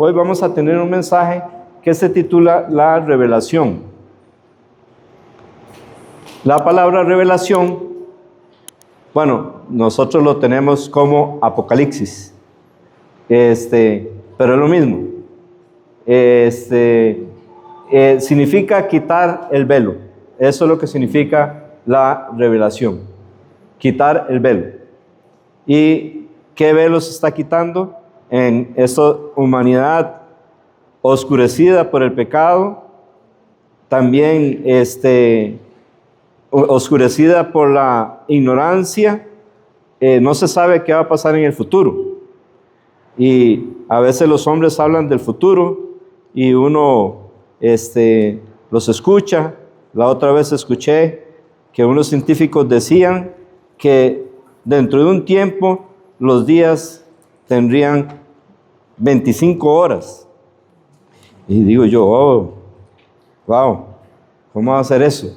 hoy vamos a tener un mensaje que se titula La Revelación. La palabra revelación, bueno, nosotros lo tenemos como Apocalipsis, pero es lo mismo. Significa quitar el velo. Eso es lo que significa la revelación, quitar el velo. ¿Y qué velo se está quitando? En esta humanidad oscurecida por el pecado, también oscurecida por la ignorancia. No se sabe qué va a pasar en el futuro. Y a veces los hombres hablan del futuro y uno los escucha. La otra vez escuché que unos científicos decían que dentro de un tiempo los días tendrían 25 horas. Y digo yo, oh, wow, ¿cómo va a ser eso?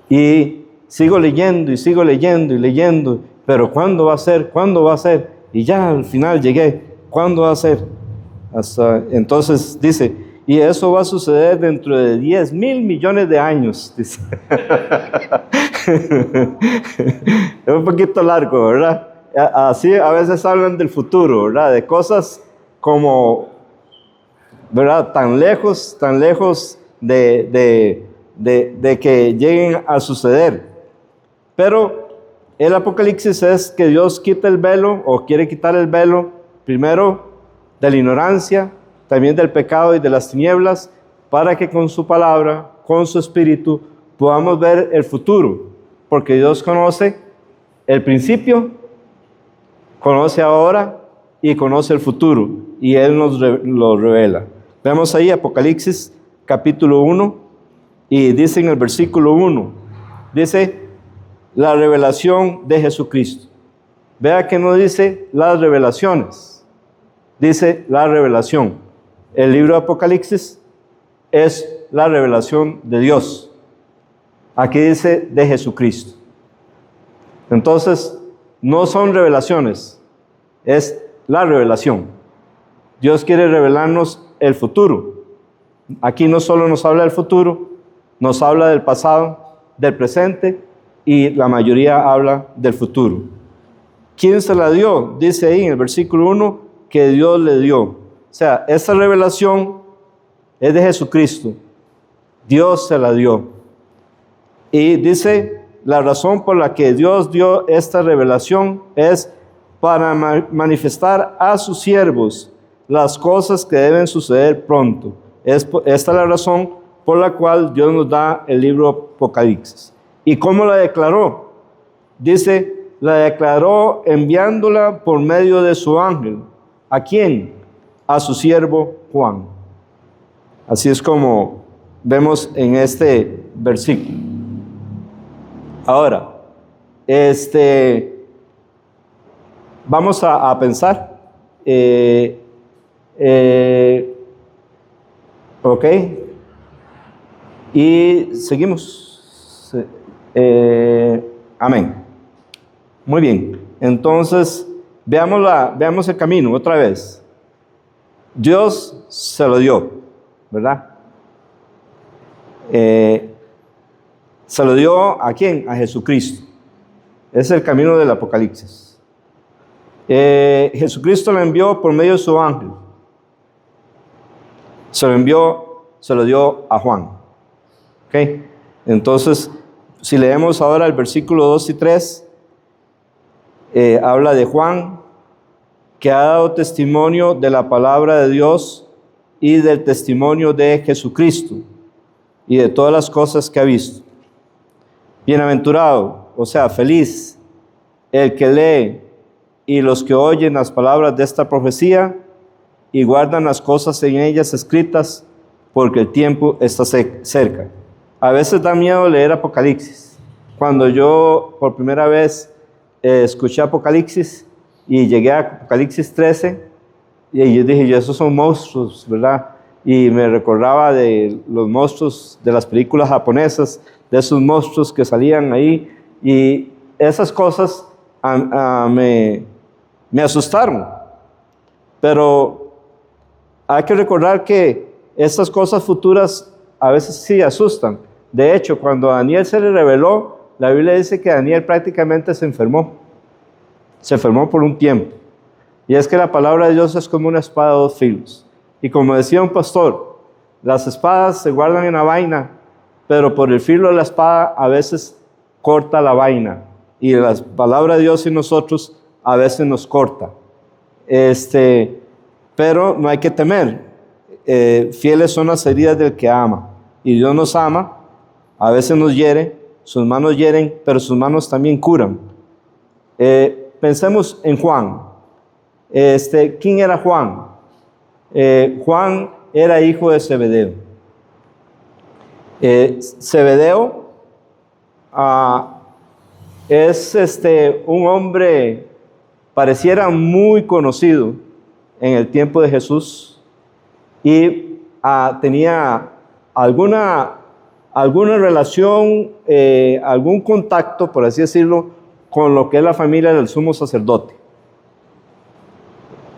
Y sigo leyendo y sigo leyendo y leyendo, pero ¿cuándo va a ser? ¿Cuándo va a ser? Y ya al final llegué, ¿cuándo va a ser? Hasta entonces dice, y eso va a suceder dentro de 10,000 millones de años, dice. Es un poquito largo, ¿verdad? Así a veces hablan del futuro, ¿verdad? De cosas como, ¿verdad? Tan lejos de que lleguen a suceder. Pero el Apocalipsis es que Dios quita el velo, o quiere quitar el velo, primero de la ignorancia, también del pecado y de las tinieblas, para que con su palabra, con su espíritu, podamos ver el futuro, porque Dios conoce el principio, conoce ahora y conoce el futuro, y Él nos lo revela. Vemos ahí Apocalipsis capítulo 1, y dice en el versículo 1, dice, la revelación de Jesucristo. Vea que no dice las revelaciones, dice la revelación. El libro de Apocalipsis es la revelación de Dios. Aquí dice de Jesucristo. Entonces, no son revelaciones, es la revelación. Dios quiere revelarnos el futuro. Aquí no solo nos habla del futuro, nos habla del pasado, del presente, y la mayoría habla del futuro. ¿Quién se la dio? Dice ahí en el versículo 1 que Dios le dio. O sea, esta revelación es de Jesucristo. Dios se la dio. Y dice, la razón por la que Dios dio esta revelación es para manifestar a sus siervos las cosas que deben suceder pronto. Esta es la razón por la cual Dios nos da el libro Apocalipsis. ¿Y cómo la declaró? Dice, la declaró enviándola por medio de su ángel. ¿A quién? A su siervo Juan. Así es como vemos en este versículo. Ahora, vamos a pensar. Ok. Y seguimos. Amén. Muy bien. Entonces, veamos el camino otra vez. Dios se lo dio, ¿verdad? Se lo dio ¿a quién? A Jesucristo. Es el camino del Apocalipsis. Jesucristo lo envió por medio de su ángel. Se lo dio a Juan. ¿Ok? Entonces, si leemos ahora el versículo 2 y 3, habla de Juan, que ha dado testimonio de la palabra de Dios y del testimonio de Jesucristo y de todas las cosas que ha visto. Bienaventurado, o sea, feliz, el que lee y los que oyen las palabras de esta profecía y guardan las cosas en ellas escritas, porque el tiempo está cerca. A veces da miedo leer Apocalipsis. Cuando yo por primera vez escuché Apocalipsis y llegué a Apocalipsis 13, y yo dije, esos son monstruos, ¿verdad? Y me recordaba de los monstruos de las películas japonesas, de esos monstruos que salían ahí, y esas cosas me asustaron. Pero hay que recordar que estas cosas futuras a veces sí asustan. De hecho, cuando a Daniel se le reveló, la Biblia dice que Daniel prácticamente se enfermó. Se enfermó por un tiempo. Y es que la palabra de Dios es como una espada de dos filos. Y como decía un pastor, las espadas se guardan en la vaina, pero por el filo de la espada a veces corta la vaina. Y la palabra de Dios en nosotros a veces nos corta. Pero no hay que temer. Fieles son las heridas del que ama. Y Dios nos ama, a veces nos hiere, sus manos hieren, pero sus manos también curan. Pensemos en Juan. ¿Quién era Juan? Juan era hijo de Zebedeo. Zebedeo es un hombre, pareciera muy conocido en el tiempo de Jesús, y tenía alguna relación, algún contacto, por así decirlo, con lo que es la familia del sumo sacerdote.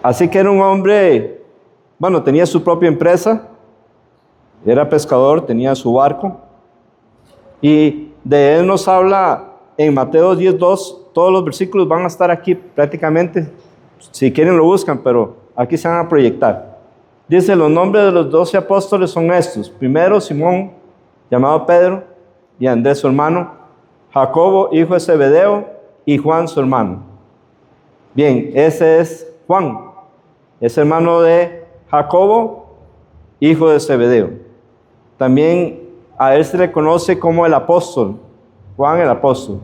Así que era un hombre, bueno, tenía su propia empresa, era pescador, tenía su barco, y de él nos habla en Mateo 10:2, todos los versículos van a estar aquí prácticamente, si quieren lo buscan, pero aquí se van a proyectar. Dice, los nombres de los 12 apóstoles son estos: primero, Simón, llamado Pedro, y Andrés su hermano, Jacobo, hijo de Zebedeo, y Juan su hermano. Bien, ese es Juan, es hermano de Jacobo, hijo de Zebedeo. También a él se le conoce como el apóstol, Juan el apóstol.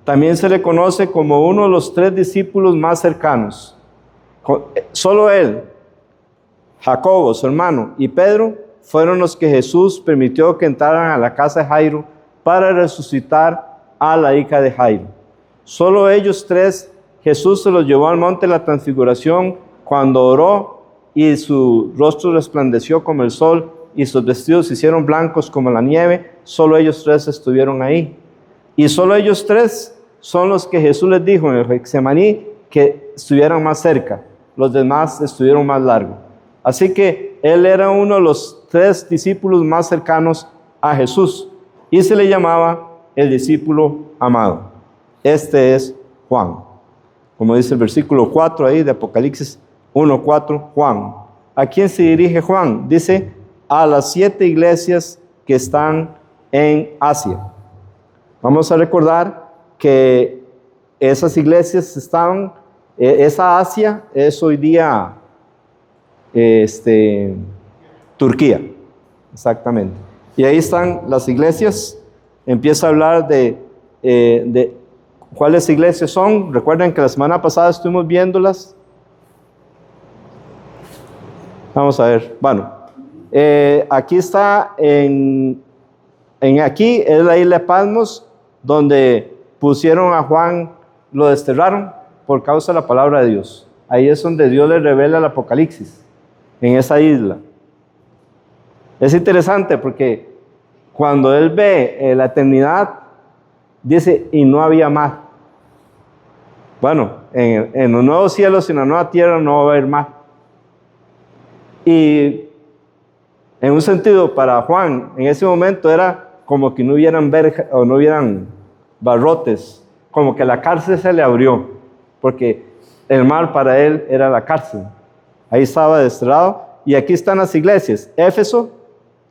También se le conoce como uno de los 3 discípulos más cercanos. Solo él, Jacobo, su hermano, y Pedro fueron los que Jesús permitió que entraran a la casa de Jairo para resucitar a la hija de Jairo. Solo ellos 3, Jesús se los llevó al monte de la transfiguración cuando oró, y su rostro resplandeció como el sol y sus vestidos se hicieron blancos como la nieve. Solo ellos 3 estuvieron ahí. Y solo ellos 3 son los que Jesús les dijo en el Getsemaní que estuvieran más cerca. Los demás estuvieron más largo. Así que él era uno de los 3 discípulos más cercanos a Jesús y se le llamaba el discípulo amado. Este es Juan. Como dice el versículo 4 ahí de Apocalipsis 1:4, Juan. ¿A quién se dirige Juan? Dice, a las 7 iglesias que están en Asia. Vamos a recordar que esas iglesias están, esa Asia es hoy día Turquía, exactamente. Y ahí están las iglesias. Empieza a hablar de cuáles iglesias son. Recuerden que la semana pasada estuvimos viéndolas. Vamos a ver. Bueno, aquí está aquí es la isla de Patmos, donde pusieron a Juan, lo desterraron por causa de la palabra de Dios. Ahí es donde Dios le revela el Apocalipsis, en esa isla. Es interesante porque cuando él ve la eternidad, dice, y no había más. Bueno, en los nuevos cielos y en la nueva tierra no va a haber más. Y en un sentido, para Juan, en ese momento era como que no hubieran verjas o no hubieran barrotes, como que la cárcel se le abrió, porque el mar para él era la cárcel. Ahí estaba desterrado. Y aquí están las iglesias. Éfeso,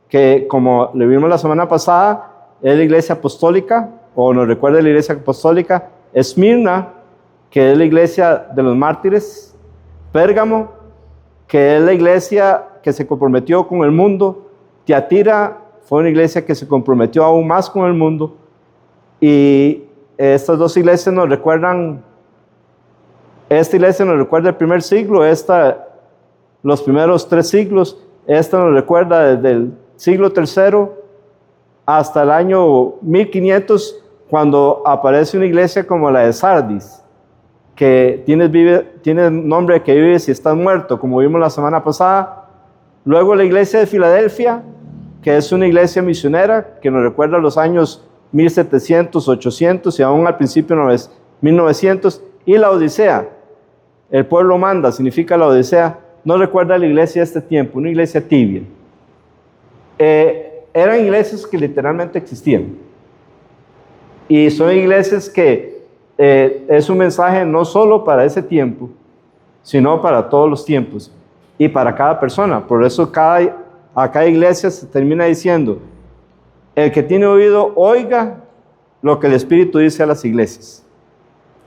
que como le vimos la semana pasada, es la iglesia apostólica, o nos recuerda la iglesia apostólica. Esmirna, que es la iglesia de los mártires. Pérgamo, que es la iglesia que se comprometió con el mundo. Tiatira fue una iglesia que se comprometió aún más con el mundo. Y estas 2 iglesias nos recuerdan, esta iglesia nos recuerda el primer siglo, esta los primeros 3 siglos, esta nos recuerda desde el siglo III hasta el año 1500, cuando aparece una iglesia como la de Sardis, que tiene nombre que vive si estás muerto, como vimos la semana pasada. Luego la iglesia de Filadelfia, que es una iglesia misionera, que nos recuerda los años 1700, 800 y aún al principio 1900. Y la Odisea, el pueblo manda, significa la Odisea, no recuerda la iglesia de este tiempo, una iglesia tibia. Eran iglesias que literalmente existían. Y son iglesias que es un mensaje no solo para ese tiempo, sino para todos los tiempos y para cada persona. Por eso a cada iglesia se termina diciendo: el que tiene oído, oiga lo que el Espíritu dice a las iglesias.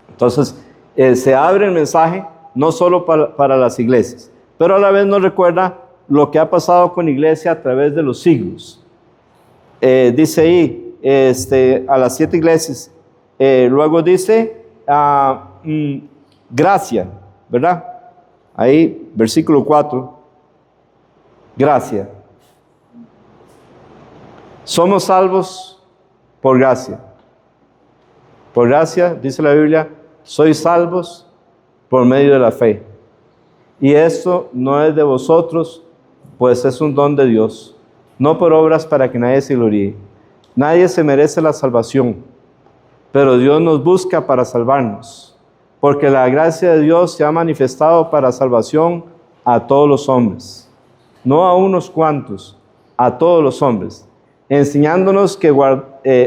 Entonces, se abre el mensaje no solo para las iglesias, pero a la vez nos recuerda lo que ha pasado con la iglesia a través de los siglos. Dice ahí, a las 7 iglesias, luego dice, gracia, ¿verdad? Ahí, versículo 4, gracia. Somos salvos por gracia. Por gracia, dice la Biblia, sois salvos por medio de la fe. Y esto no es de vosotros, pues es un don de Dios, no por obras para que nadie se gloríe. Nadie se merece la salvación, pero Dios nos busca para salvarnos, porque la gracia de Dios se ha manifestado para salvación a todos los hombres, no a unos cuantos, a todos los hombres, enseñándonos que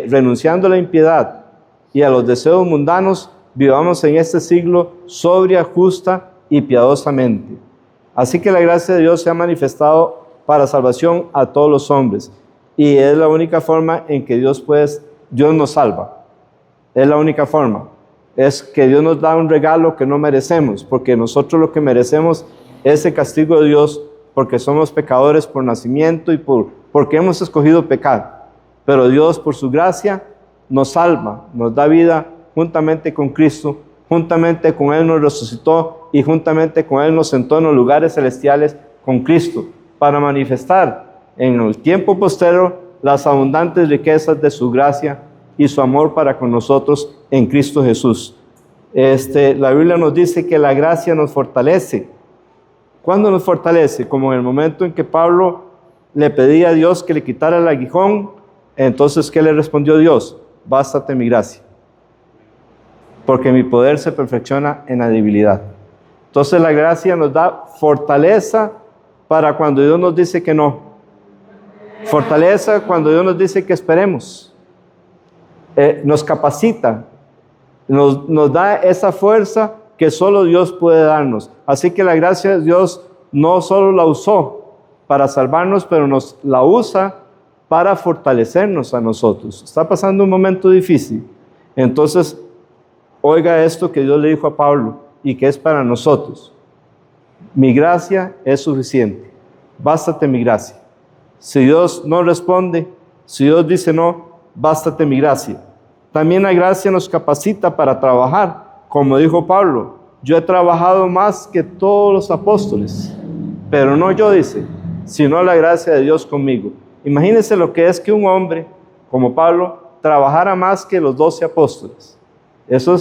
renunciando a la impiedad y a los deseos mundanos, vivamos en este siglo sobria, justa y piadosamente. Así que la gracia de Dios se ha manifestado para salvación a todos los hombres, y es la única forma en que Dios nos salva. Es la única forma. Es que Dios nos da un regalo que no merecemos, porque nosotros lo que merecemos es el castigo de Dios, porque somos pecadores por nacimiento y porque hemos escogido pecar. Pero Dios, por su gracia, nos salva, nos da vida juntamente con Cristo, juntamente con Él nos resucitó y juntamente con Él nos sentó en los lugares celestiales con Cristo, para manifestar en el tiempo posterior las abundantes riquezas de su gracia y su amor para con nosotros en Cristo Jesús. La Biblia nos dice que la gracia nos fortalece. ¿Cuándo nos fortalece? Como en el momento en que Pablo le pedía a Dios que le quitara el aguijón. Entonces, ¿qué le respondió Dios? Bástate mi gracia, porque mi poder se perfecciona en la debilidad. Entonces la gracia nos da fortaleza para cuando Dios nos dice que no. Fortaleza cuando Dios nos dice que esperemos. Nos capacita, nos da esa fuerza que solo Dios puede darnos. Así que la gracia de Dios no solo la usó para salvarnos, pero nos la usa para fortalecernos a nosotros. Está pasando un momento difícil. Entonces, oiga esto que Dios le dijo a Pablo y que es para nosotros. Mi gracia es suficiente. Bástate mi gracia. Si Dios no responde, si Dios dice no, bástate mi gracia. También la gracia nos capacita para trabajar. Como dijo Pablo, yo he trabajado más que todos los apóstoles, pero no yo, dice, sino la gracia de Dios conmigo. Imagínense lo que es que un hombre como Pablo trabajara más que los 12 apóstoles. Eso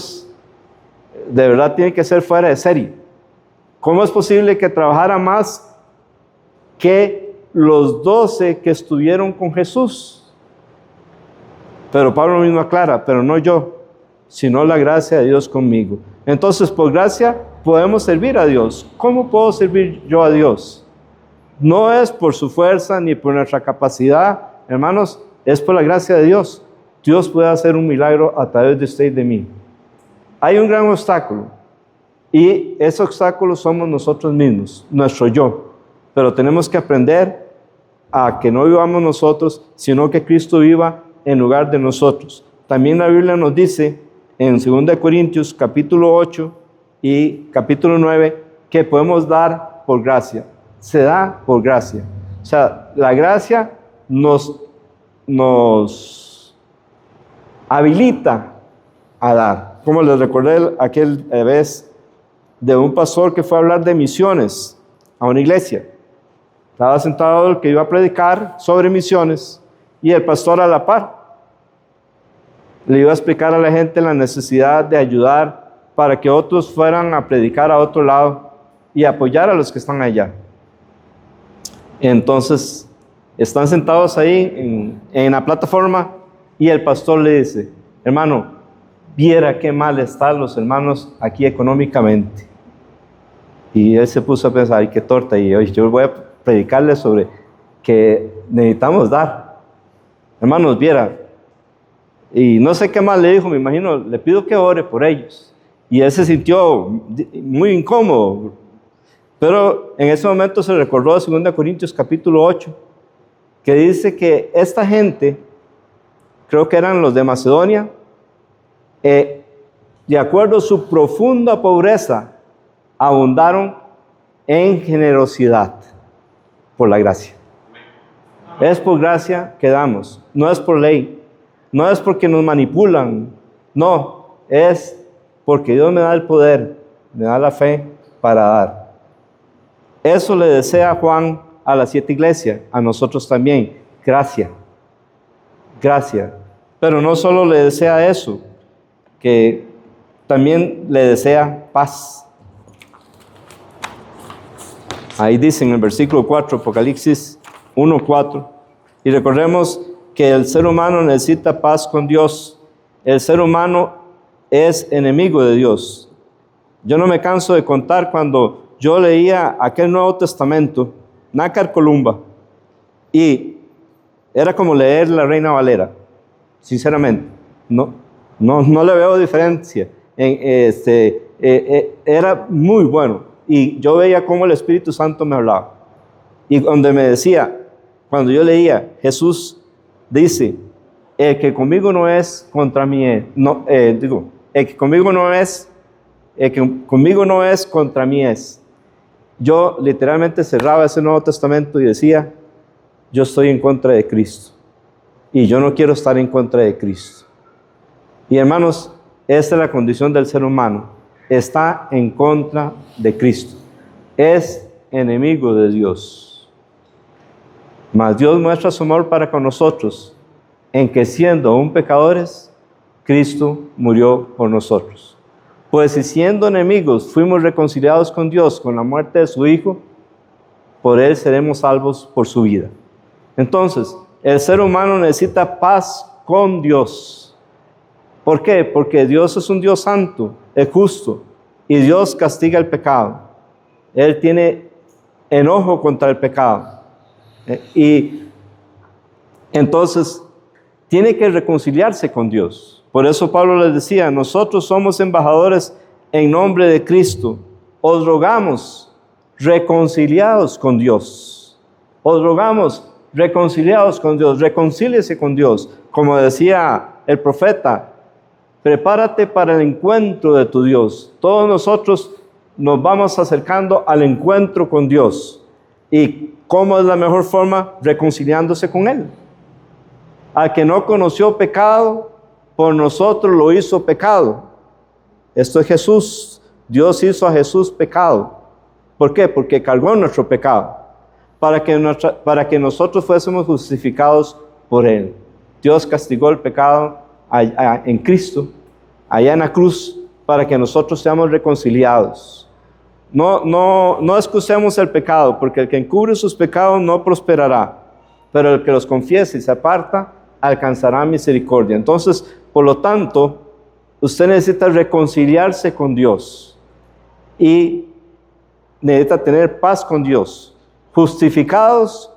de verdad tiene que ser fuera de serie. ¿Cómo es posible que trabajara más que los 12 que estuvieron con Jesús? Pero Pablo mismo aclara, pero no yo, sino la gracia de Dios conmigo. Entonces, por gracia podemos servir a Dios. ¿Cómo puedo servir yo a Dios? No es por su fuerza ni por nuestra capacidad, hermanos, es por la gracia de Dios. Dios puede hacer un milagro a través de usted y de mí. Hay un gran obstáculo, y ese obstáculo somos nosotros mismos, nuestro yo. Pero tenemos que aprender a que no vivamos nosotros, sino que Cristo viva en lugar de nosotros. También la Biblia nos dice en 2 Corintios capítulo 8 y capítulo 9 que podemos dar por gracia. Se da por gracia. O sea, la gracia nos habilita a dar. Como les recordé aquel vez de un pastor que fue a hablar de misiones a una iglesia. Estaba sentado el que iba a predicar sobre misiones y el pastor a la par le iba a explicar a la gente la necesidad de ayudar para que otros fueran a predicar a otro lado y apoyar a los que están allá. Entonces, están sentados ahí en la plataforma y el pastor le dice: hermano, viera qué mal están los hermanos aquí económicamente. Y él se puso a pensar, ay, qué torta, y hoy yo voy a predicarle sobre que necesitamos dar. Hermanos, viera, y no sé qué más le dijo, me imagino, le pido que ore por ellos. Y él se sintió muy incómodo, pero en ese momento se recordó de 2 Corintios capítulo 8, que dice que esta gente, creo que eran los de Macedonia, de acuerdo a su profunda pobreza, abundaron en generosidad por la gracia. Es por gracia que damos, no es por ley, no es porque nos manipulan, no, es porque Dios me da el poder, me da la fe para dar. Eso le desea Juan a las 7 iglesias, a nosotros también, gracia, gracia. Pero no solo le desea eso, que también le desea paz. Ahí dice en el versículo 4, Apocalipsis 1:4, y recordemos que el ser humano necesita paz con Dios. El ser humano es enemigo de Dios. Yo no me canso de contar cuando yo leía aquel Nuevo Testamento, Nácar Columba, y era como leer la Reina Valera, sinceramente. No le veo diferencia. Era muy bueno. Y yo veía cómo el Espíritu Santo me hablaba. Y donde me decía, cuando yo leía, Jesús dice, el que conmigo no es contra mí es. El que conmigo no es contra mí es. Yo literalmente cerraba ese Nuevo Testamento y decía, yo estoy en contra de Cristo. Y yo no quiero estar en contra de Cristo. Y hermanos, esta es la condición del ser humano. Está en contra de Cristo. Es enemigo de Dios. Mas Dios muestra su amor para con nosotros en que siendo aún pecadores, Cristo murió por nosotros. Pues si siendo enemigos fuimos reconciliados con Dios con la muerte de su Hijo, por Él seremos salvos por su vida. Entonces, el ser humano necesita paz con Dios. ¿Por qué? Porque Dios es un Dios santo, es justo, y Dios castiga el pecado. Él tiene enojo contra el pecado. Y entonces tiene que reconciliarse con Dios. Por eso Pablo les decía, nosotros somos embajadores en nombre de Cristo. Os rogamos reconciliados con Dios. Os rogamos reconciliados con Dios. Reconcíliese con Dios. Como decía el profeta, prepárate para el encuentro de tu Dios. Todos nosotros nos vamos acercando al encuentro con Dios. ¿Y cómo es la mejor forma? Reconciliándose con Él. Al que no conoció pecado, por nosotros lo hizo pecado. Esto es Jesús. Dios hizo a Jesús pecado. ¿Por qué? Porque cargó nuestro pecado. Para que nosotros fuésemos justificados por Él. Dios castigó el pecado en Cristo, allá en la cruz, para que nosotros seamos reconciliados. No excusemos el pecado, porque el que encubre sus pecados no prosperará, pero el que los confiese y se aparta, alcanzará misericordia. Entonces, por lo tanto, usted necesita reconciliarse con Dios y necesita tener paz con Dios. Justificados,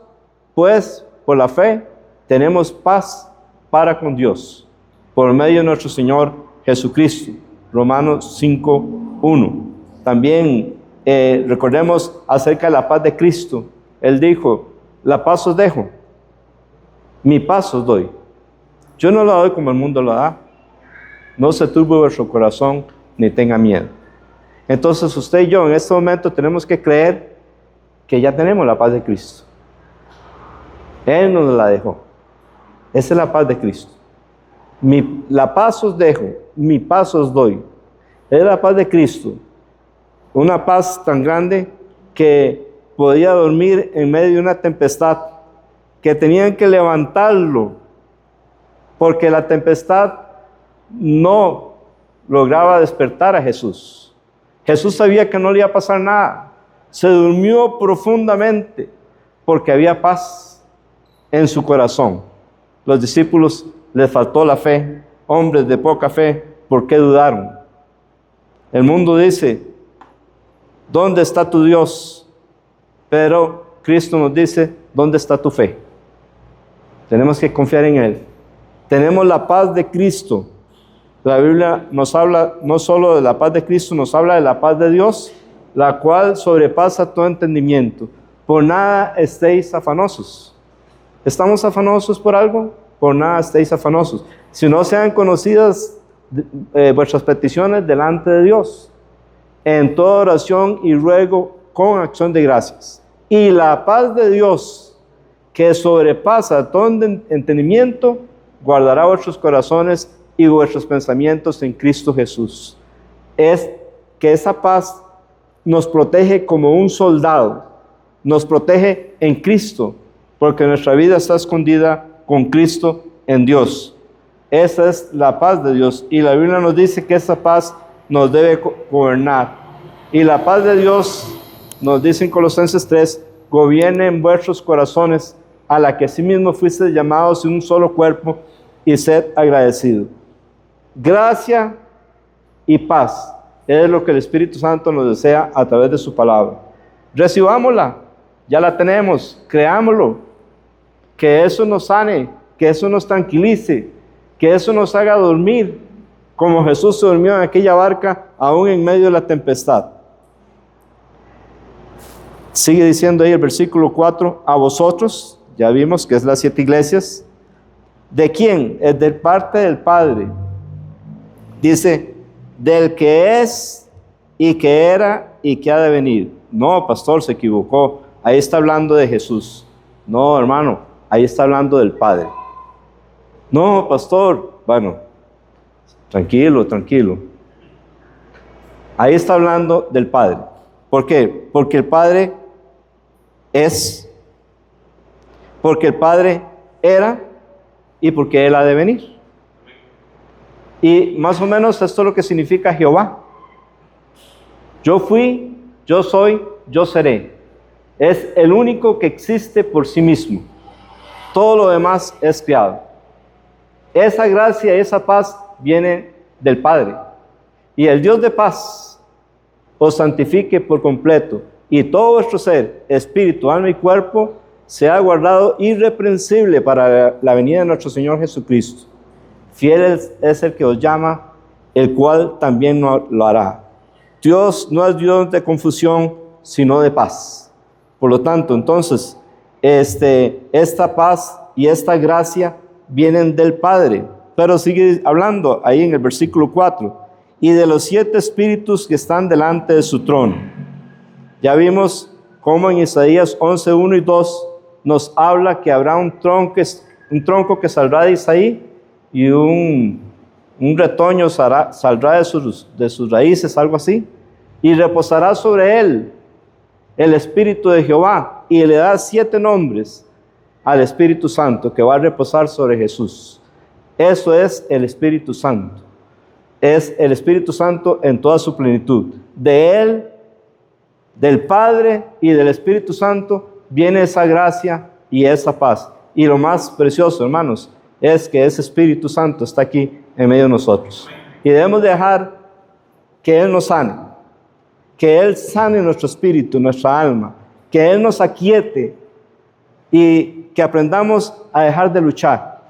pues, por la fe, tenemos paz para con Dios, por medio de nuestro Señor Jesucristo. Romanos 5:1. También recordemos acerca de la paz de Cristo. Él dijo, la paz os dejo, mi paz os doy. Yo no la doy como el mundo la da. No se turbe vuestro corazón, ni tenga miedo. Entonces usted y yo en este momento tenemos que creer que ya tenemos la paz de Cristo. Él nos la dejó. Esa es la paz de Cristo. La paz os dejo, mi paz os doy. Es la paz de Cristo. Una paz tan grande que podía dormir en medio de una tempestad, que tenían que levantarlo, porque la tempestad no lograba despertar a Jesús. Jesús sabía que no le iba a pasar nada. Se durmió profundamente porque había paz en su corazón. Los discípulos les faltó la fe. Hombres de poca fe, ¿por qué dudaron? El mundo dice, ¿Dónde está tu Dios? Pero Cristo nos dice, ¿dónde está tu fe? Tenemos que confiar en Él. Tenemos la paz de Cristo. La Biblia nos habla no solo de la paz de Cristo, nos habla de la paz de Dios, la cual sobrepasa todo entendimiento. Por nada estéis afanosos. ¿Estamos afanosos por algo? Por nada estéis afanosos. Si no sean conocidas vuestras peticiones delante de Dios, en toda oración y ruego con acción de gracias. Y la paz de Dios, que sobrepasa todo entendimiento, guardará vuestros corazones y vuestros pensamientos en Cristo Jesús. Es que esa paz nos protege como un soldado, nos protege en Cristo, porque nuestra vida está escondida con Cristo en Dios. Esa es la paz de Dios, y la Biblia nos dice que esa paz nos debe gobernar. Y la paz de Dios, nos dice en Colosenses 3, gobierne en vuestros corazones, a la que asimismo fuisteis llamados en un solo cuerpo, y sed agradecidos. Gracia y paz es lo que el Espíritu Santo nos desea a través de su palabra. Recibámosla, ya la tenemos, creámoslo, que eso nos sane, que eso nos tranquilice, que eso nos haga dormir, como Jesús se durmió en aquella barca, aún en medio de la tempestad. Sigue diciendo ahí el versículo 4, a vosotros, ya vimos que es las 7 iglesias. ¿De quién? Es de parte del Padre. Dice, del que es y que era y que ha de venir. No, pastor, se equivocó. Ahí está hablando de Jesús. No, hermano, ahí está hablando del Padre. No, pastor, bueno, tranquilo, tranquilo. Ahí está hablando del Padre. ¿Por qué? Porque el Padre es, porque el Padre era y porque Él ha de venir. Y más o menos esto es lo que significa Jehová. Yo fui, yo soy, yo seré. Es el único que existe por sí mismo. Todo lo demás es creado. Esa gracia y esa paz viene del Padre. Y el Dios de paz os santifique por completo, y todo vuestro ser, espíritu, alma y cuerpo, sea guardado irreprensible para la venida de nuestro Señor Jesucristo. Fiel es el que os llama, el cual también lo hará. Dios no es Dios de confusión, sino de paz. Por lo tanto, entonces, esta paz y esta gracia vienen del Padre. Pero sigue hablando ahí en el versículo 4. Y de los 7 espíritus que están delante de su trono. Ya vimos cómo en Isaías 11, 1 y 2 nos habla que habrá un tronco que saldrá de Isaí, y un retoño saldrá de sus raíces, algo así, y reposará sobre él el Espíritu de Jehová, y le da 7 nombres al Espíritu Santo que va a reposar sobre Jesús. Eso es el Espíritu Santo. Es el Espíritu Santo en toda su plenitud. De Él, del Padre y del Espíritu Santo viene esa gracia y esa paz. Y lo más precioso, hermanos, es que ese Espíritu Santo está aquí en medio de nosotros. Y debemos dejar que Él nos sane, que Él sane nuestro espíritu, nuestra alma, que Él nos aquiete y que aprendamos a dejar de luchar.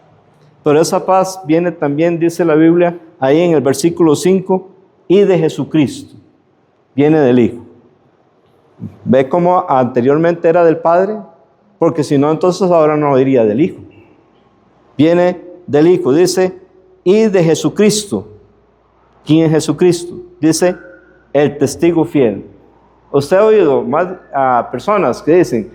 Pero esa paz viene también, dice la Biblia, ahí en el versículo 5, y de Jesucristo, viene del Hijo. ¿Ve cómo anteriormente era del Padre? Porque si no, entonces ahora no diría del Hijo. Viene del Hijo, dice, y de Jesucristo. ¿Quién es Jesucristo? Dice, el testigo fiel. Usted ha oído más a personas que dicen,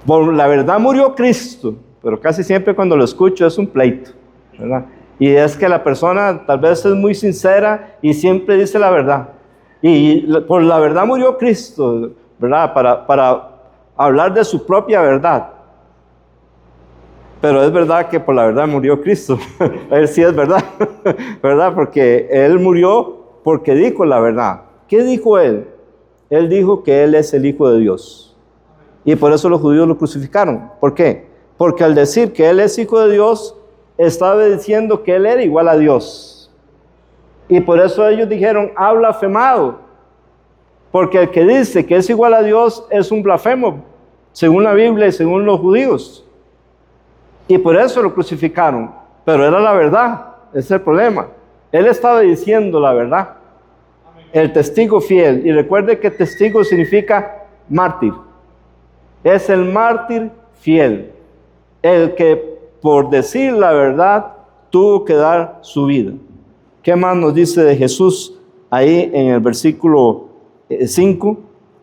por la verdad murió Cristo, pero casi siempre cuando lo escucho es un pleito, ¿verdad? Y es que la persona tal vez es muy sincera y siempre dice la verdad. Y por la verdad murió Cristo, ¿verdad? Para hablar de su propia verdad. Pero es verdad que por la verdad murió Cristo. Él sí es verdad, ¿verdad? Porque Él murió porque dijo la verdad. ¿Qué dijo Él? Él dijo que Él es el Hijo de Dios. Y por eso los judíos lo crucificaron. ¿Por qué? Porque al decir que Él es Hijo de Dios, estaba diciendo que Él era igual a Dios. Y por eso ellos dijeron, ha blasfemado. Porque el que dice que es igual a Dios es un blasfemo, según la Biblia y según los judíos. Y por eso lo crucificaron. Pero era la verdad, ese es el problema. Él estaba diciendo la verdad. El testigo fiel. Y recuerde que testigo significa mártir. Es el mártir fiel. El que por decir la verdad tuvo que dar su vida. ¿Qué más nos dice de Jesús ahí en el versículo 5?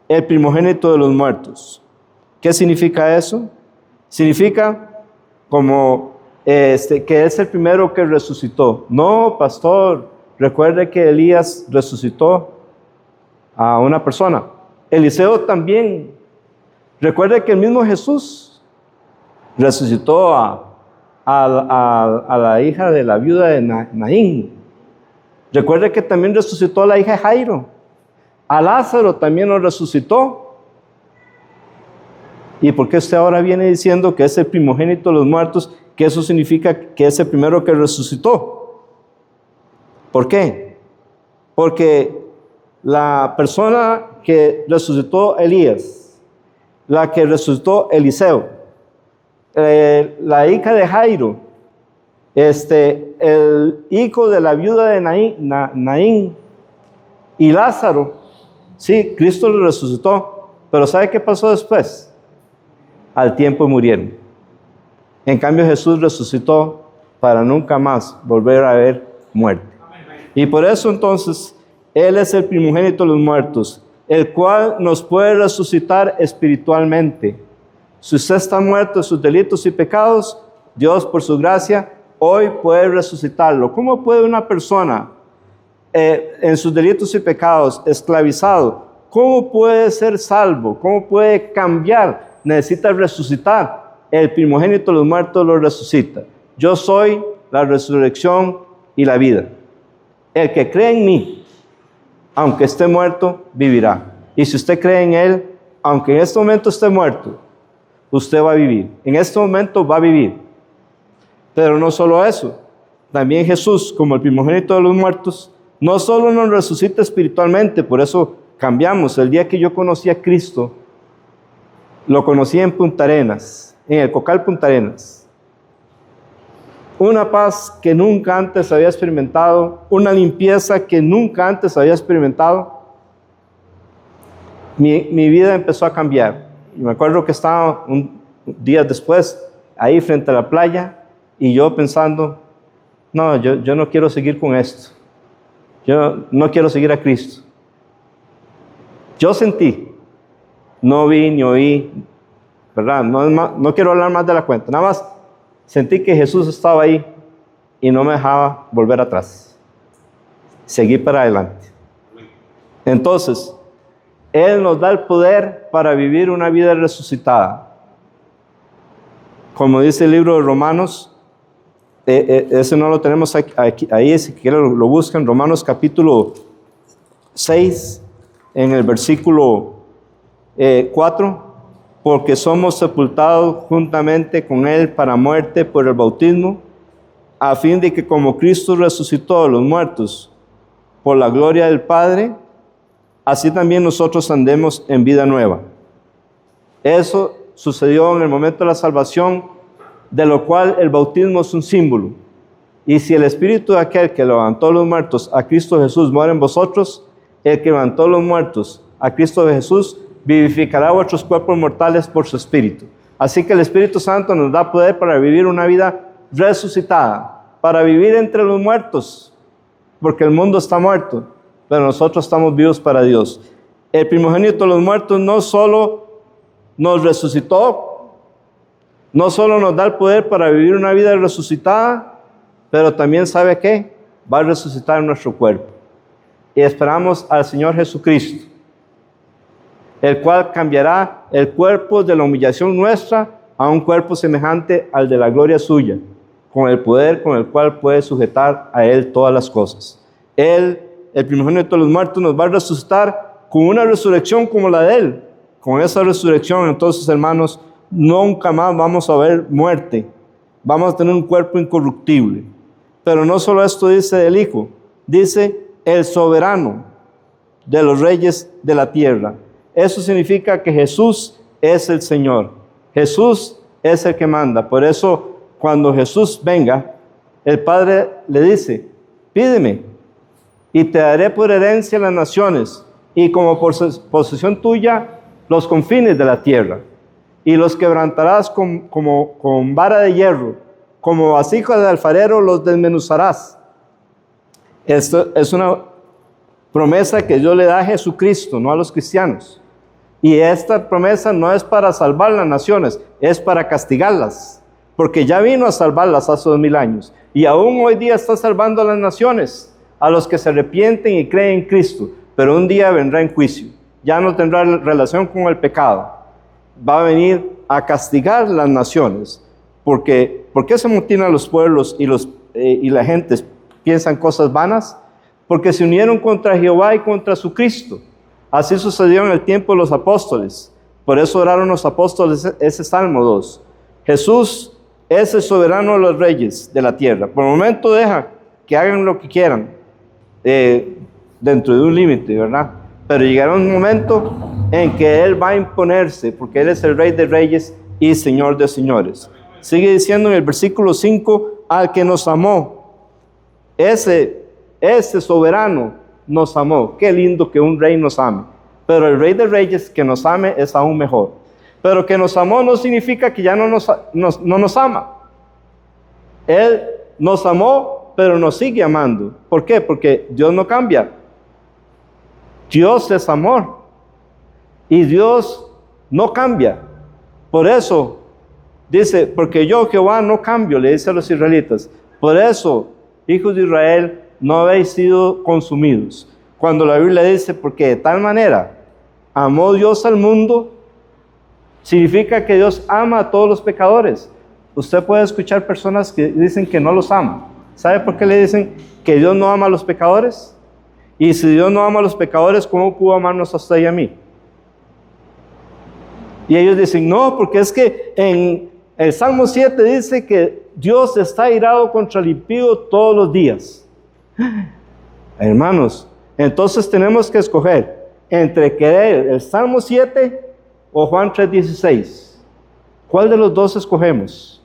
El primogénito de los muertos. ¿Qué significa eso? Significa como que es el primero que resucitó. No, pastor, recuerde que Elías resucitó a una persona. Eliseo también. Recuerde que el mismo Jesús resucitó a la hija de la viuda de Naín. Recuerde que también resucitó a la hija de Jairo. A Lázaro también lo resucitó. ¿Y por qué usted ahora viene diciendo que es el primogénito de los muertos? Que eso significa que es el primero que resucitó. ¿Por qué? Porque la persona que resucitó Elías, la que resucitó Eliseo, la hija de Jairo, el hijo de la viuda de Naín y Lázaro, sí, Cristo lo resucitó, pero ¿sabe qué pasó después? Al tiempo murieron. En cambio Jesús resucitó para nunca más volver a ver muerte. Y por eso entonces Él es el primogénito de los muertos, el cual nos puede resucitar espiritualmente. Si usted está muerto en sus delitos y pecados, Dios por su gracia hoy puede resucitarlo. ¿Cómo puede una persona en sus delitos y pecados, esclavizado, cómo puede ser salvo? ¿Cómo puede cambiar? Necesita resucitar. El primogénito de los muertos lo resucita. Yo soy la resurrección y la vida. El que cree en mí, aunque esté muerto, vivirá. Y si usted cree en Él, aunque en este momento esté muerto, usted va a vivir. En este momento va a vivir. Pero no solo eso. También Jesús, como el primogénito de los muertos, no solo nos resucita espiritualmente, por eso cambiamos. El día que yo conocí a Cristo, lo conocí en Punta Arenas, en el Cocal Punta Arenas. Una paz que nunca antes había experimentado, una limpieza que nunca antes había experimentado. Mi vida empezó a cambiar. Y me acuerdo que estaba días después ahí frente a la playa y yo pensando, no, yo no quiero seguir con esto. Yo no quiero seguir a Cristo. Yo sentí, no vi ni oí, ¿verdad? No quiero hablar más de la cuenta. Nada más sentí que Jesús estaba ahí y no me dejaba volver atrás. Seguí para adelante. Entonces, Él nos da el poder para vivir una vida resucitada. Como dice el libro de Romanos, ese no lo tenemos aquí, ahí si quieren lo buscan, Romanos capítulo 6, en el versículo 4, porque somos sepultados juntamente con Él para muerte por el bautismo, a fin de que como Cristo resucitó a los muertos por la gloria del Padre, así también nosotros andemos en vida nueva. Eso sucedió en el momento de la salvación, de lo cual el bautismo es un símbolo. Y si el espíritu de aquel que levantó a los muertos a Cristo Jesús mora en vosotros, el que levantó a los muertos a Cristo Jesús vivificará vuestros cuerpos mortales por su espíritu. Así que el Espíritu Santo nos da poder para vivir una vida resucitada, para vivir entre los muertos, porque el mundo está muerto, pero nosotros estamos vivos para Dios. El primogénito de los muertos no solo nos resucitó, no solo nos da el poder para vivir una vida resucitada, pero también ¿sabe qué? Va a resucitar nuestro cuerpo. Y esperamos al Señor Jesucristo, el cual cambiará el cuerpo de la humillación nuestra a un cuerpo semejante al de la gloria suya, con el poder con el cual puede sujetar a Él todas las cosas. Él, el primogénito de los muertos, nos va a resucitar con una resurrección como la de Él. Con esa resurrección, entonces, hermanos, nunca más vamos a ver muerte. Vamos a tener un cuerpo incorruptible. Pero no solo esto dice del Hijo, dice el soberano. de los reyes de la tierra. Eso significa que Jesús es el Señor. Jesús es el que manda. Por eso, cuando Jesús venga, el Padre le dice, pídeme y te daré por herencia las naciones y como posesión tuya los confines de la tierra. Y los quebrantarás con vara de hierro, como vasija de alfarero los desmenuzarás. Esto es una promesa que Dios le da a Jesucristo, no a los cristianos. Y esta promesa no es para salvar las naciones, es para castigarlas, porque ya vino a salvarlas hace 2000 años. Y aún hoy día está salvando a las naciones, a los que se arrepienten y creen en Cristo. Pero un día vendrá en juicio, ya no tendrá relación con el pecado. Va a venir a castigar las naciones. ¿Por qué se amotinan los pueblos y la gente piensan cosas vanas? Porque se unieron contra Jehová y contra su Cristo. Así sucedió en el tiempo de los apóstoles. Por eso oraron los apóstoles ese Salmo 2. Jesús es el soberano de los reyes de la tierra. Por el momento deja que hagan lo que quieran, dentro de un límite, ¿verdad? Pero llegará un momento en que Él va a imponerse, porque Él es el Rey de reyes y Señor de señores. Sigue diciendo en el versículo 5, al que nos amó, ese soberano nos amó. Qué lindo que un rey nos ame. Pero el Rey de reyes que nos ame es aún mejor. Pero que nos amó no significa que ya no nos ama. Él nos amó, pero nos sigue amando. ¿Por qué? Porque Dios no cambia. Dios es amor. Y Dios no cambia. Por eso dice, porque yo Jehová no cambio, le dice a los israelitas. Por eso, hijos de Israel, no habéis sido consumidos. Cuando la Biblia dice, porque de tal manera amó Dios al mundo, significa que Dios ama a todos los pecadores. Usted puede escuchar personas que dicen que no los ama. ¿Sabe por qué le dicen que Dios no ama a los pecadores? Y si Dios no ama a los pecadores, ¿cómo pudo amarnos a usted y a mí? Y ellos dicen, no, porque es que en el Salmo 7 dice que Dios está irado contra el impío todos los días. Hermanos, entonces tenemos que escoger entre querer el Salmo 7 o Juan 3:16. ¿Cuál de los dos escogemos?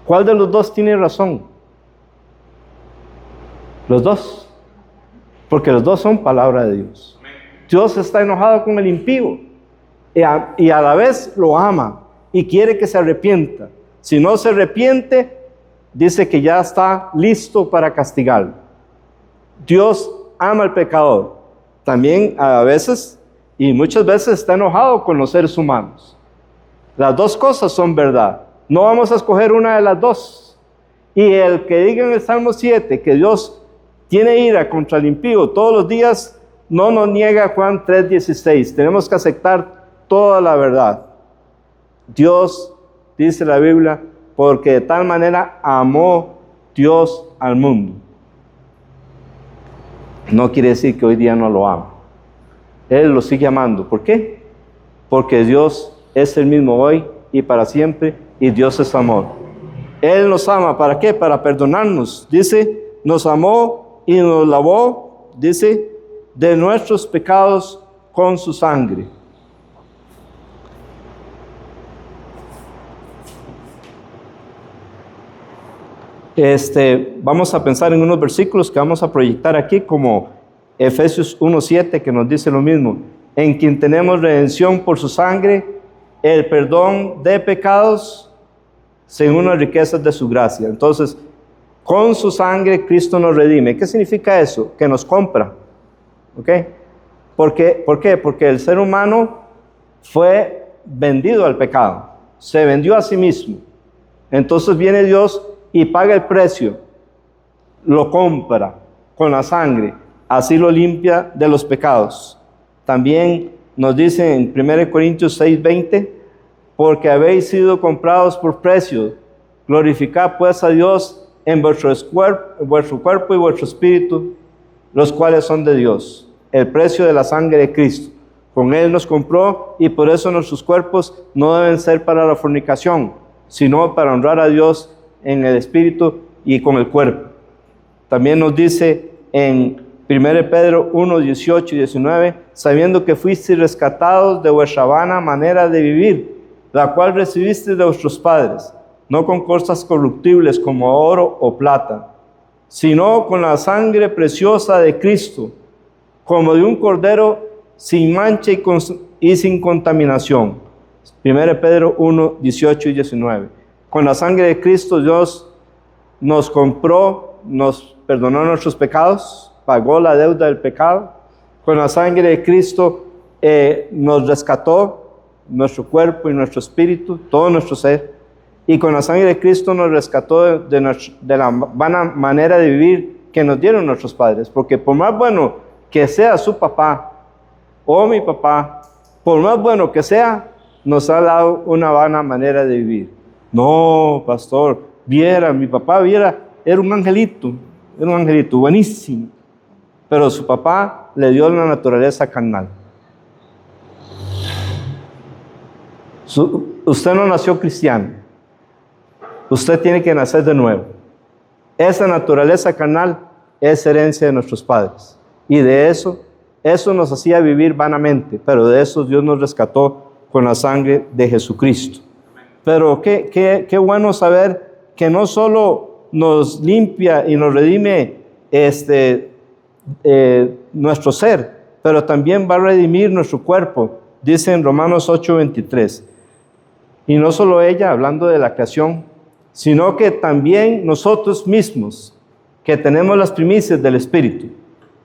¿Cuál de los dos tiene razón? Los dos. Porque los dos son palabra de Dios. Dios está enojado con el impío y a la vez lo ama y quiere que se arrepienta. Si no se arrepiente, dice que ya está listo para castigarlo. Dios ama al pecador. También a veces y muchas veces está enojado con los seres humanos. Las dos cosas son verdad. No vamos a escoger una de las dos. Y el que diga en el Salmo 7 que Dios tiene ira contra el impío todos los días, no nos niega Juan 3:16. Tenemos que aceptar toda la verdad. Dios, dice la Biblia, porque de tal manera amó Dios al mundo. No quiere decir que hoy día no lo ama. Él lo sigue amando. ¿Por qué? Porque Dios es el mismo hoy y para siempre, y Dios es amor. Él nos ama, ¿para qué? Para perdonarnos. Dice, nos amó y nos lavó, dice, de nuestros pecados con su sangre. Vamos a pensar en unos versículos que vamos a proyectar aquí, como Efesios 1:7, que nos dice lo mismo. En quien tenemos redención por su sangre, el perdón de pecados, según las riquezas de su gracia. Entonces, con su sangre Cristo nos redime. ¿Qué significa eso? Que nos compra. ¿Ok? ¿Por qué? Porque el ser humano fue vendido al pecado. Se vendió a sí mismo. Entonces viene Dios y paga el precio. Lo compra con la sangre. Así lo limpia de los pecados. También nos dice en 1 Corintios 6:20, porque habéis sido comprados por precio. Glorificad pues a Dios en vuestro cuerpo y vuestro espíritu, los cuales son de Dios. El precio de la sangre de Cristo. Con Él nos compró y por eso nuestros cuerpos no deben ser para la fornicación, sino para honrar a Dios en el espíritu y con el cuerpo. También nos dice en 1 Pedro 1, 18 y 19, sabiendo que fuisteis rescatados de vuestra vana manera de vivir, la cual recibisteis de vuestros padres, no con cosas corruptibles como oro o plata, sino con la sangre preciosa de Cristo, como de un cordero sin mancha y sin contaminación. 1 Pedro 1, 18 y 19. Con la sangre de Cristo Dios nos compró, nos perdonó nuestros pecados, pagó la deuda del pecado. Con la sangre de Cristo nos rescató nuestro cuerpo y nuestro espíritu, todo nuestro ser. Y con la sangre de Cristo nos rescató de la vana manera de vivir que nos dieron nuestros padres. Porque por más bueno que sea su papá o mi papá, por más bueno que sea, nos ha dado una vana manera de vivir. No, pastor, mi papá era un angelito buenísimo. Pero su papá le dio la naturaleza carnal. Usted no nació cristiano. Usted tiene que nacer de nuevo. Esa naturaleza carnal es herencia de nuestros padres. Y de eso nos hacía vivir vanamente. Pero de eso Dios nos rescató con la sangre de Jesucristo. Pero qué bueno saber que no solo nos limpia y nos redime nuestro ser, pero también va a redimir nuestro cuerpo, dice en Romanos 8:23. Y no solo ella, hablando de la creación, sino que también nosotros mismos, que tenemos las primicias del Espíritu,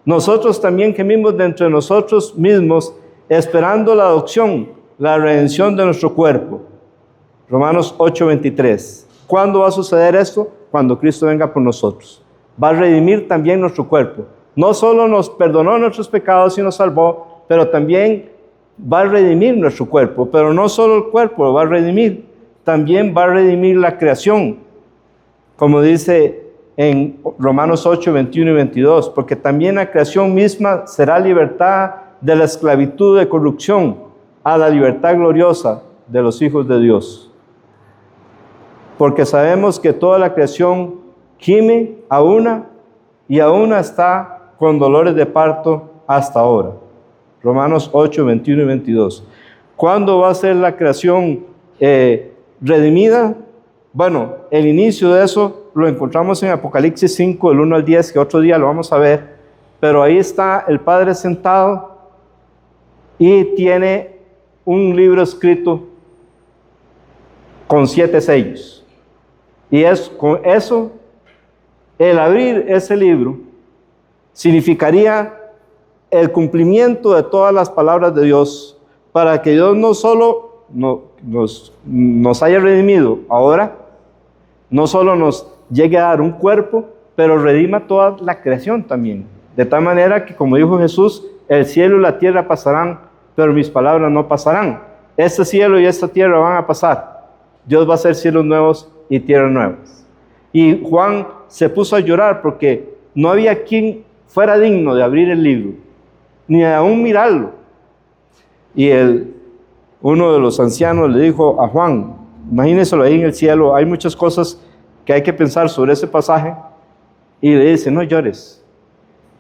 nosotros también gemimos dentro de nosotros mismos, esperando la adopción, la redención de nuestro cuerpo. Romanos 8:23. ¿Cuándo va a suceder esto? Cuando Cristo venga por nosotros. Va a redimir también nuestro cuerpo. No solo nos perdonó nuestros pecados y nos salvó, pero también va a redimir nuestro cuerpo. Pero no solo el cuerpo lo va a redimir, también va a redimir la creación. Como dice en Romanos 8, 21 y 22, porque también la creación misma será libertada de la esclavitud de corrupción a la libertad gloriosa de los hijos de Dios. Porque sabemos que toda la creación gime a una y a una está con dolores de parto hasta ahora. Romanos 8, 21 y 22. ¿Cuándo va a ser la creación redimida? Bueno, el inicio de eso lo encontramos en Apocalipsis 5, del 1 al 10, que otro día lo vamos a ver. Pero ahí está el Padre sentado y tiene un libro escrito con 7 sellos. Y con eso, el abrir ese libro significaría el cumplimiento de todas las palabras de Dios, para que Dios no solo nos haya redimido ahora, no solo nos llegue a dar un cuerpo, pero redima toda la creación también. De tal manera que, como dijo Jesús, el cielo y la tierra pasarán, pero mis palabras no pasarán. Este cielo y esta tierra van a pasar. Dios va a hacer cielos nuevos y tierras nuevas. Y Juan se puso a llorar porque no había quien fuera digno de abrir el libro, ni aún mirarlo. Y uno de los ancianos le dijo a Juan, imagínenselo ahí en el cielo, hay muchas cosas que hay que pensar sobre ese pasaje, y le dice, no llores,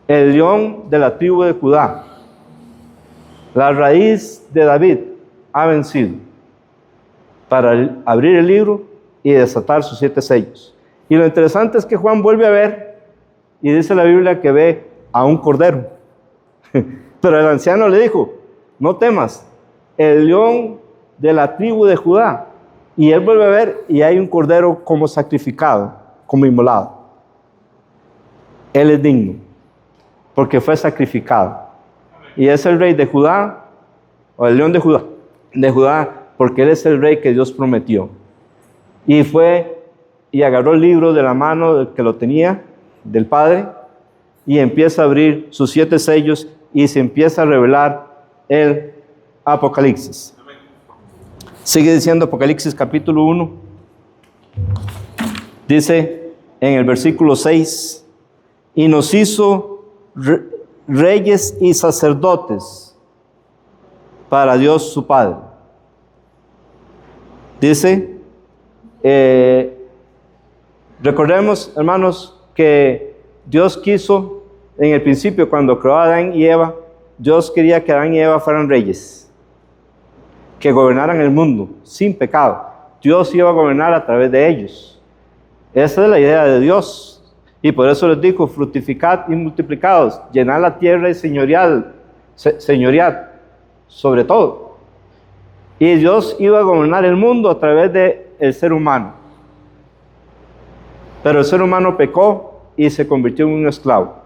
el león de la tribu de Judá, la raíz de David, ha vencido para abrir el libro y desatar sus 7 sellos. Y lo interesante es que Juan vuelve a ver, y dice la Biblia que ve a un cordero. Pero el anciano le dijo, no temas, el león de la tribu de Judá. Y él vuelve a ver y hay un cordero como sacrificado, como inmolado. Él es digno, porque fue sacrificado. Y es el rey de Judá, o el león de Judá, porque él es el rey que Dios prometió. Y fue y agarró el libro de la mano del que lo tenía, del Padre, y empieza a abrir sus 7 sellos y se empieza a revelar el Apocalipsis. Sigue diciendo Apocalipsis capítulo 1. Dice en el versículo 6, y nos hizo reyes y sacerdotes para Dios su Padre. Dice, recordemos, hermanos, que Dios quiso en el principio, cuando creó a Adán y Eva, Dios quería que Adán y Eva fueran reyes, que gobernaran el mundo sin pecado. Dios iba a gobernar a través de ellos. Esa es la idea de Dios. Y por eso les dijo, fructificad y multiplicados, llenad la tierra y señoread sobre todo. Y Dios iba a gobernar el mundo a través del ser humano. Pero el ser humano pecó y se convirtió en un esclavo.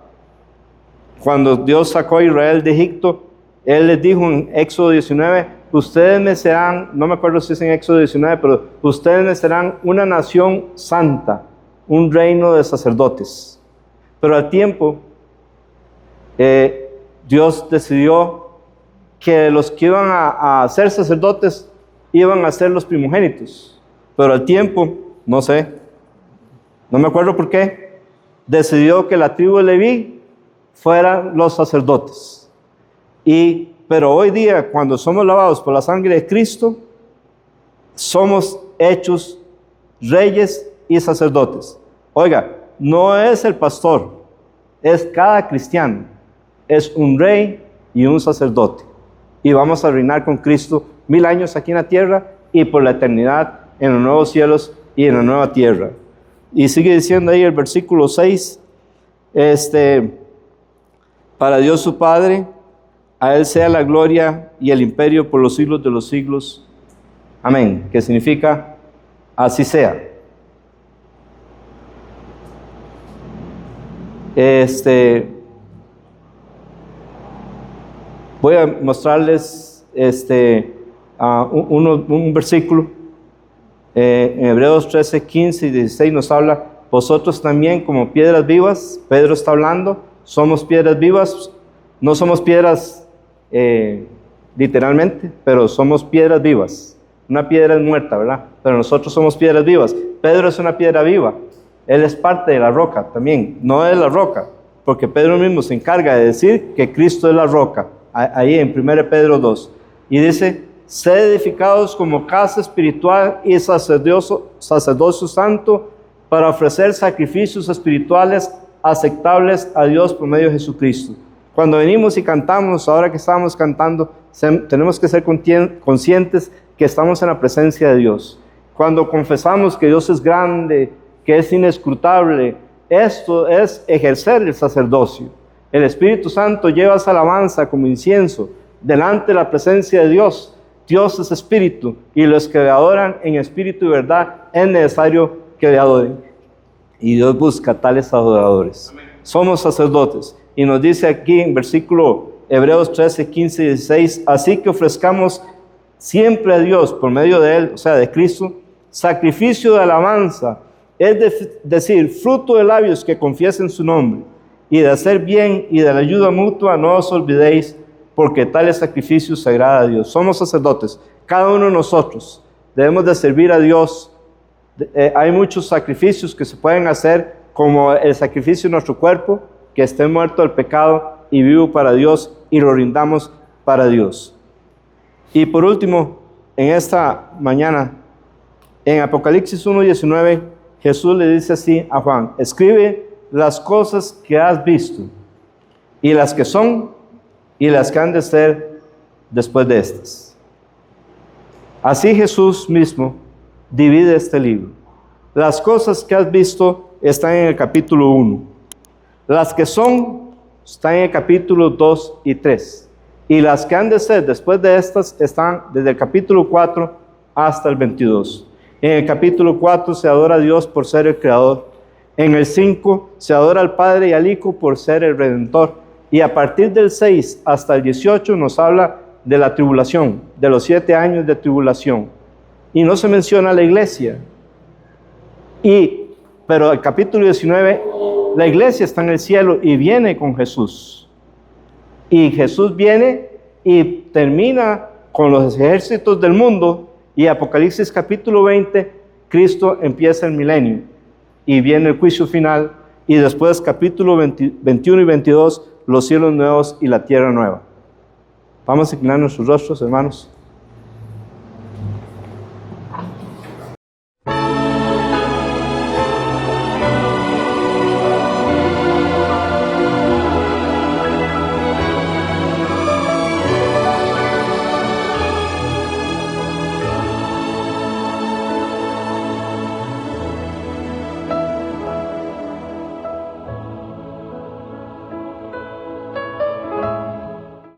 Cuando Dios sacó a Israel de Egipto, Él les dijo en Éxodo 19, ustedes me serán, no me acuerdo si es en Éxodo 19, pero ustedes me serán una nación santa, un reino de sacerdotes. Pero al tiempo, Dios decidió que los que iban a ser sacerdotes iban a ser los primogénitos. Pero al tiempo, no sé, no me acuerdo por qué, decidió que la tribu de Leví fueran los sacerdotes. Pero hoy día, cuando somos lavados por la sangre de Cristo, somos hechos reyes y sacerdotes. Oiga, no es el pastor, es cada cristiano, es un rey y un sacerdote. Y vamos a reinar con Cristo 1000 años aquí en la tierra y por la eternidad en los nuevos cielos y en la nueva tierra. Y sigue diciendo ahí el versículo 6, para Dios su Padre, a Él sea la gloria y el imperio por los siglos de los siglos. Amén. Que significa, así sea. Voy a mostrarles un versículo. En Hebreos 13, 15 y 16 nos habla, vosotros también como piedras vivas, Pedro está hablando, somos piedras vivas, no somos piedras literalmente, pero somos piedras vivas. Una piedra es muerta, ¿verdad? Pero nosotros somos piedras vivas. Pedro es una piedra viva. Él es parte de la roca también, no es la roca, porque Pedro mismo se encarga de decir que Cristo es la roca, ahí en 1 Pedro 2. Y dice, sed edificados como casa espiritual y sacerdocio santo para ofrecer sacrificios espirituales aceptables a Dios por medio de Jesucristo. Cuando venimos y cantamos, ahora que estamos cantando, tenemos que ser conscientes que estamos en la presencia de Dios. Cuando confesamos que Dios es grande, que es inescrutable, esto es ejercer el sacerdocio. El Espíritu Santo lleva esa alabanza como incienso delante de la presencia de Dios. Dios es espíritu y los que le adoran en espíritu y verdad es necesario que le adoren. Y Dios busca tales adoradores. Amén. Somos sacerdotes. Y nos dice aquí en versículo Hebreos 13, 15 y 16, así que ofrezcamos siempre a Dios por medio de Él, o sea, de Cristo, sacrificio de alabanza, es decir, fruto de labios que confiesen su nombre, y de hacer bien y de la ayuda mutua no os olvidéis, porque tales sacrificios se agrada a Dios. Somos sacerdotes, cada uno de nosotros debemos de servir a Dios. Hay muchos sacrificios que se pueden hacer, como el sacrificio de nuestro cuerpo, que esté muerto al pecado y vivo para Dios, y lo rindamos para Dios. Y por último, en esta mañana, en Apocalipsis 1:19, Jesús le dice así a Juan, escribe las cosas que has visto, y las que son, y las que han de ser después de estas. Así Jesús mismo divide este libro. Las cosas que has visto están en el capítulo 1. Las que son están en el capítulo 2 y 3. Y las que han de ser después de estas están desde el capítulo 4 hasta el 22. En el capítulo 4 se adora a Dios por ser el Creador. En el 5 se adora al Padre y al Hijo por ser el Redentor. Y a partir del 6 hasta el 18 nos habla de la tribulación, de los 7 años de tribulación. Y no se menciona la iglesia. Pero el capítulo 19, la iglesia está en el cielo y viene con Jesús. Y Jesús viene y termina con los ejércitos del mundo. Y Apocalipsis capítulo 20, Cristo empieza el milenio. Y viene el juicio final. Y después capítulo 21 y 22, los cielos nuevos y la tierra nueva. Vamos a inclinar nuestros rostros, hermanos.